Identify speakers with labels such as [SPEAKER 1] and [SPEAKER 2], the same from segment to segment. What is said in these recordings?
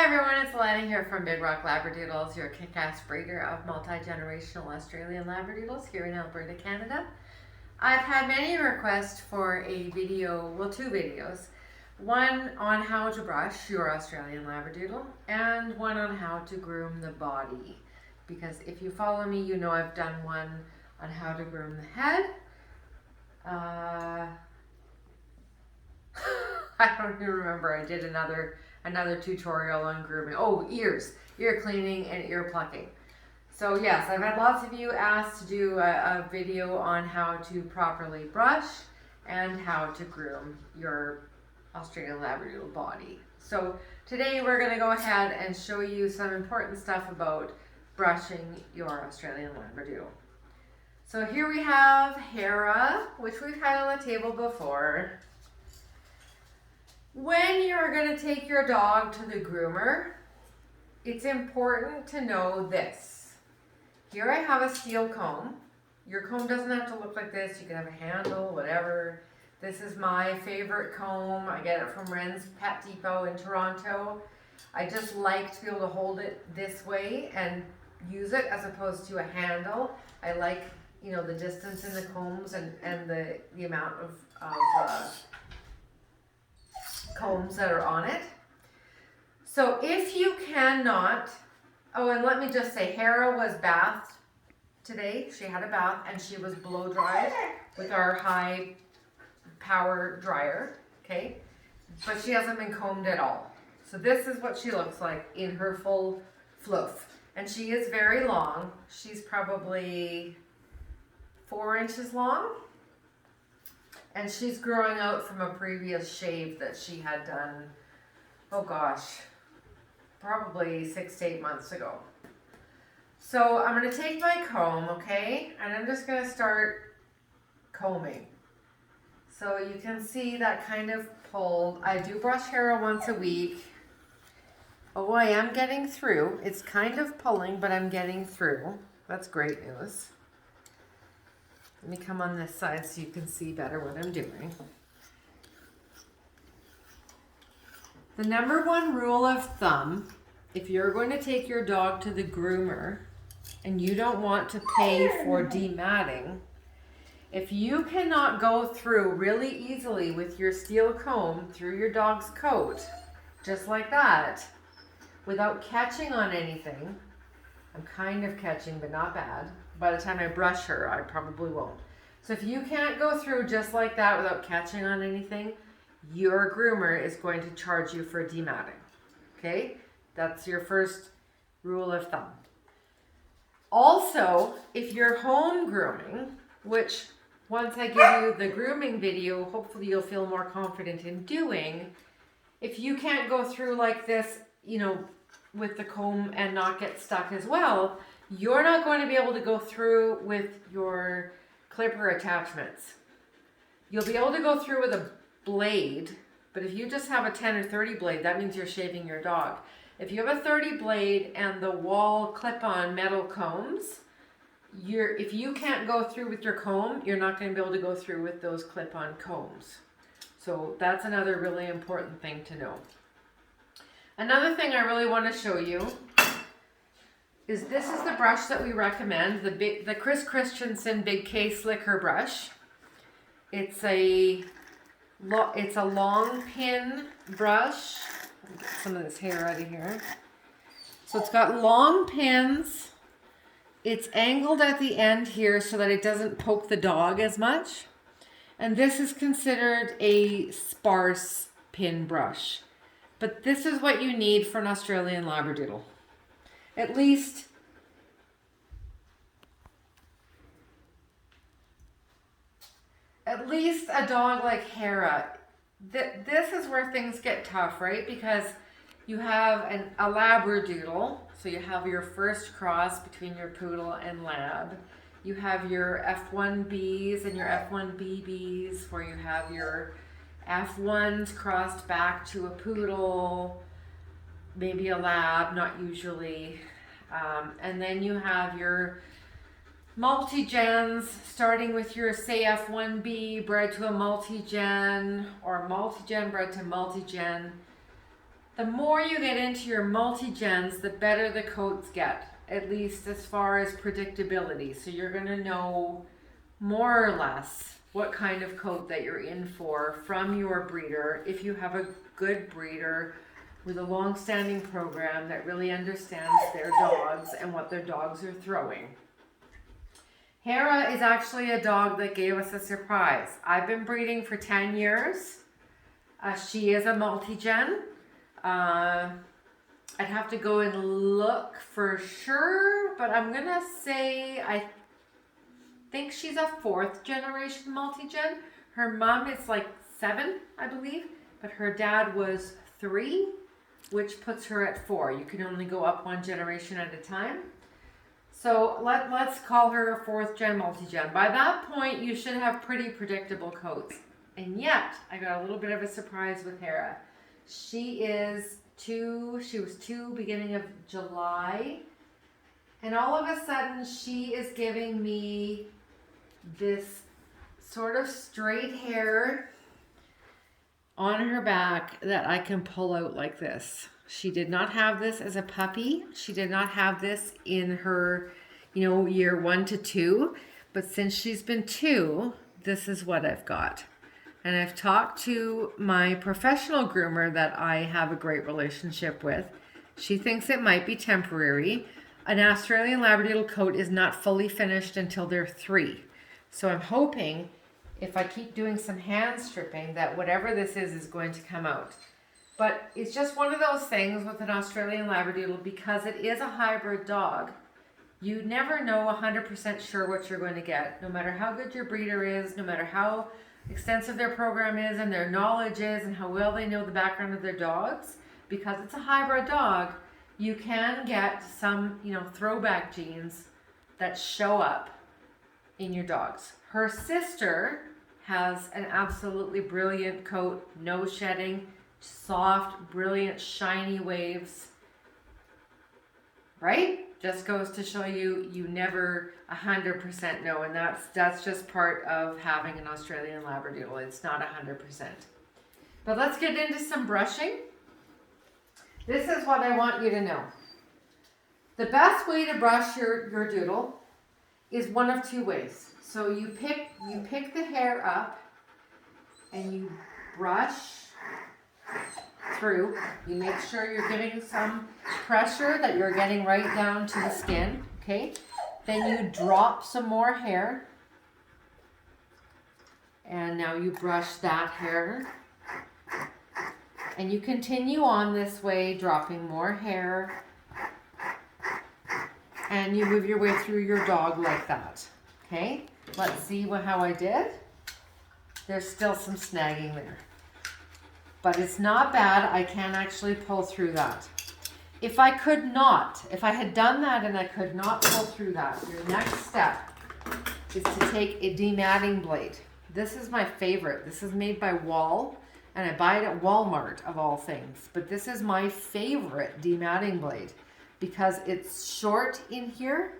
[SPEAKER 1] Hi everyone, it's Alana here from Big Rock Labradoodles, your kick-ass breeder of multi-generational Australian Labradoodles here in Alberta, Canada. I've had many requests for a video, well, two videos. One on how to brush your Australian Labradoodle and one on how to groom the body. Because if you follow me, you know I've done one on how to groom the head. I don't even remember. I did another tutorial on grooming. Oh, ear cleaning and ear plucking. So yes, I've had lots of you ask to do a video on how to properly brush and how to groom your Australian Labradoodle body. So today we're going to go ahead and show you some important stuff about brushing your Australian Labradoodle. So here we have Hera, which we've had on the table before. When you're going to take your dog to the groomer, it's important to know this. Here I have a steel comb. Your comb doesn't have to look like this. You can have a handle, whatever. This is my favorite comb. I get it from Ren's Pet Depot in Toronto. I just like to be able to hold it this way and use it as opposed to a handle. I like, you know, the distance in the combs and the amount of combs that are on it. So if you cannot, oh, and let me just say, Hera was bathed today. She had a bath and she was blow dried with our high power dryer, okay? But she hasn't been combed at all. So this is what she looks like in her full fluff. And she is very long. She's probably 4 inches long. And she's growing out from a previous shave that she had done, oh gosh, probably 6 to 8 months ago. So I'm going to take my comb, okay, and I'm just going to start combing. So you can see that kind of pulled. I do brush Hera once a week. Oh, I am getting through. It's kind of pulling, but I'm getting through. That's great news. Let me come on this side so you can see better what I'm doing. The number one rule of thumb, if you're going to take your dog to the groomer and you don't want to pay for dematting, if you cannot go through really easily with your steel comb through your dog's coat, just like that, without catching on anything, I'm kind of catching, but not bad. By the time I brush her, I probably won't. So if you can't go through just like that without catching on anything, your groomer is going to charge you for dematting. Okay? That's your first rule of thumb. Also, if you're home grooming, which once I give you the grooming video, hopefully you'll feel more confident in doing, if you can't go through like this, you know, with the comb and not get stuck as well, you're not going to be able to go through with your clipper attachments. You'll be able to go through with a blade, but if you just have a 10 or 30 blade, that means you're shaving your dog. If you have a 30 blade and the wall clip-on metal combs, if you can't go through with your comb, you're not going to be able to go through with those clip-on combs. So that's another really important thing to know. Another thing I really want to show you is this is the brush that we recommend, the Chris Christensen Big K Slicker brush. It's a long pin brush. Let me get some of this hair out of here. So it's got long pins. It's angled at the end here so that it doesn't poke the dog as much. And this is considered a sparse pin brush. But this is what you need for an Australian Labradoodle. At least a dog like Hera. This is where things get tough, right? Because you have a Labradoodle, so you have your first cross between your poodle and lab. You have your F1Bs and your F1BBs, where you have your F1s crossed back to a poodle, maybe a lab, not usually. And then you have your multi-gens, starting with your, say, F1B bred to a multi-gen, or multi-gen bred to multi-gen. The more you get into your multi-gens, the better the coats get, at least as far as predictability. So you're gonna know more or less what kind of coat that you're in for from your breeder, if you have a good breeder with a long-standing program that really understands their dogs and what their dogs are throwing. Hera is actually a dog that gave us a surprise. I've been breeding for 10 years. She is a multi-gen. I'd have to go and look for sure, but I'm gonna say I think she's a 4th generation multi-gen. Her mom is like 7, I believe, but her dad was 3, which puts her at 4. You can only go up 1 generation at a time. So let's call her a 4th gen multi-gen. By that point, you should have pretty predictable coats. And yet, I got a little bit of a surprise with Hera. She is 2, she was 2 beginning of July. And all of a sudden, she is giving me this sort of straight hair on her back that I can pull out like this. She did not have this as a puppy. She did not have this in her, year 1 to 2. But since she's been 2, this is what I've got. And I've talked to my professional groomer that I have a great relationship with. She thinks it might be temporary. An Australian Labradoodle coat is not fully finished until they're 3. So I'm hoping if I keep doing some hand stripping that whatever this is going to come out. But it's just one of those things with an Australian Labradoodle, because it is a hybrid dog. You never know 100% sure what you're going to get, no matter how good your breeder is, no matter how extensive their program is and their knowledge is and how well they know the background of their dogs. Because it's a hybrid dog, you can get some, throwback genes that show up in your dogs. Her sister has an absolutely brilliant coat, no shedding, soft, brilliant, shiny waves. Right? Just goes to show you, you never 100% know, and that's just part of having an Australian Labradoodle. It's not 100%. But let's get into some brushing. This is what I want you to know. The best way to brush your doodle is one of 2 ways. So you pick the hair up and you brush through. You make sure you're giving some pressure, that you're getting right down to the skin, okay? Then you drop some more hair. And now you brush that hair. And you continue on this way, dropping more hair. And you move your way through your dog like that, okay? Let's see how I did. There's still some snagging there. But it's not bad. I can actually pull through that. If I had done that and I could not pull through that, your next step is to take a dematting blade. This is my favorite. This is made by Wall, and I buy it at Walmart of all things. But this is my favorite dematting blade because it's short in here,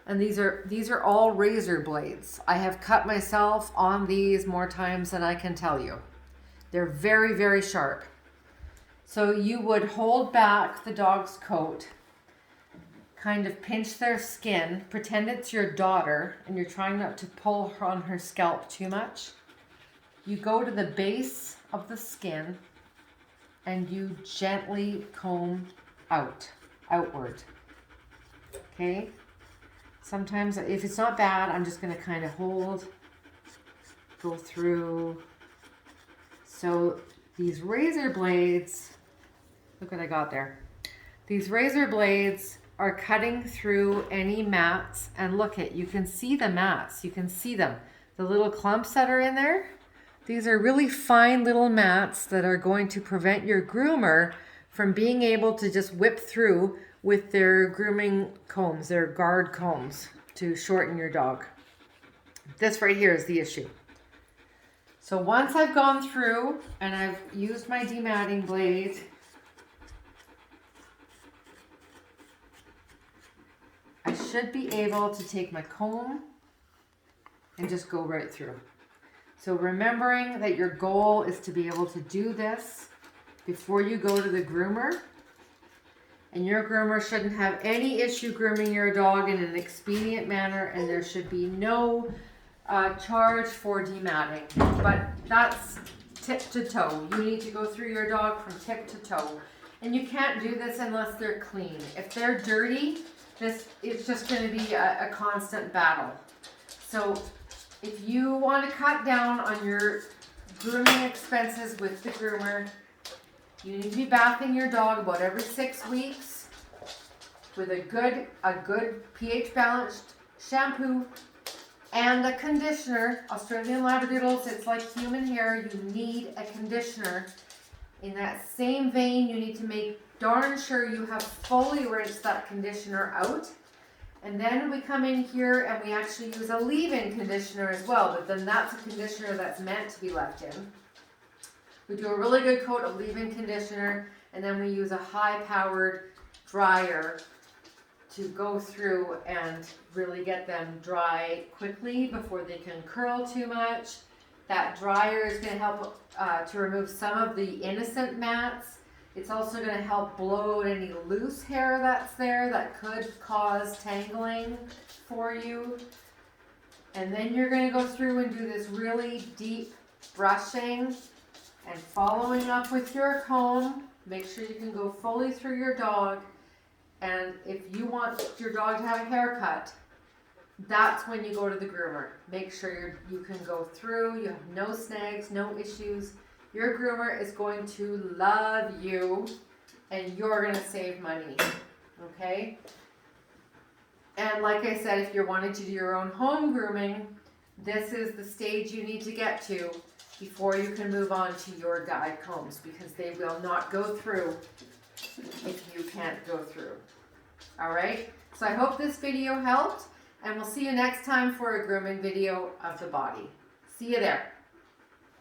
[SPEAKER 1] and these are all razor blades. I have cut myself on these more times than I can tell you. They're very, very sharp. So you would hold back the dog's coat, kind of pinch their skin, pretend it's your daughter, and you're trying not to pull her on her scalp too much. You go to the base of the skin and you gently comb outward. Okay? Sometimes if it's not bad, I'm just going to kind of go through. So these razor blades, look what I got there. These razor blades are cutting through any mats, and look you can see the mats, you can see them. The little clumps that are in there, these are really fine little mats that are going to prevent your groomer from being able to just whip through with their grooming combs, their guard combs, to shorten your dog. This right here is the issue. So once I've gone through and I've used my dematting blade, I should be able to take my comb and just go right through. So remembering that your goal is to be able to do this before you go to the groomer. And your groomer shouldn't have any issue grooming your dog in an expedient manner, and there should be no charge for dematting. But that's tip to toe. You need to go through your dog from tip to toe. And you can't do this unless they're clean. If they're dirty, it's just going to be a constant battle. So if you want to cut down on your grooming expenses with the groomer, you need to be bathing your dog about every 6 weeks with a good pH balanced shampoo and a conditioner. Australian Labradoodles, it's like human hair. You need a conditioner. In that same vein, you need to make darn sure you have fully rinsed that conditioner out. And then we come in here and we actually use a leave-in conditioner as well, but then that's a conditioner that's meant to be left in. We do a really good coat of leave-in conditioner, and then we use a high-powered dryer to go through and really get them dry quickly before they can curl too much. That dryer is going to help to remove some of the innocent mats. It's also going to help blow out any loose hair that's there that could cause tangling for you. And then you're going to go through and do this really deep brushing and following up with your comb. Make sure you can go fully through your dog. And if you want your dog to have a haircut, that's when you go to the groomer. Make sure you can go through, you have no snags, no issues. Your groomer is going to love you, and you're going to save money, okay? And like I said, if you're wanting to do your own home grooming, this is the stage you need to get to before you can move on to your guide combs, because they will not go through if you can't go through. All right? So I hope this video helped, and we'll see you next time for a grooming video of the body. See you there.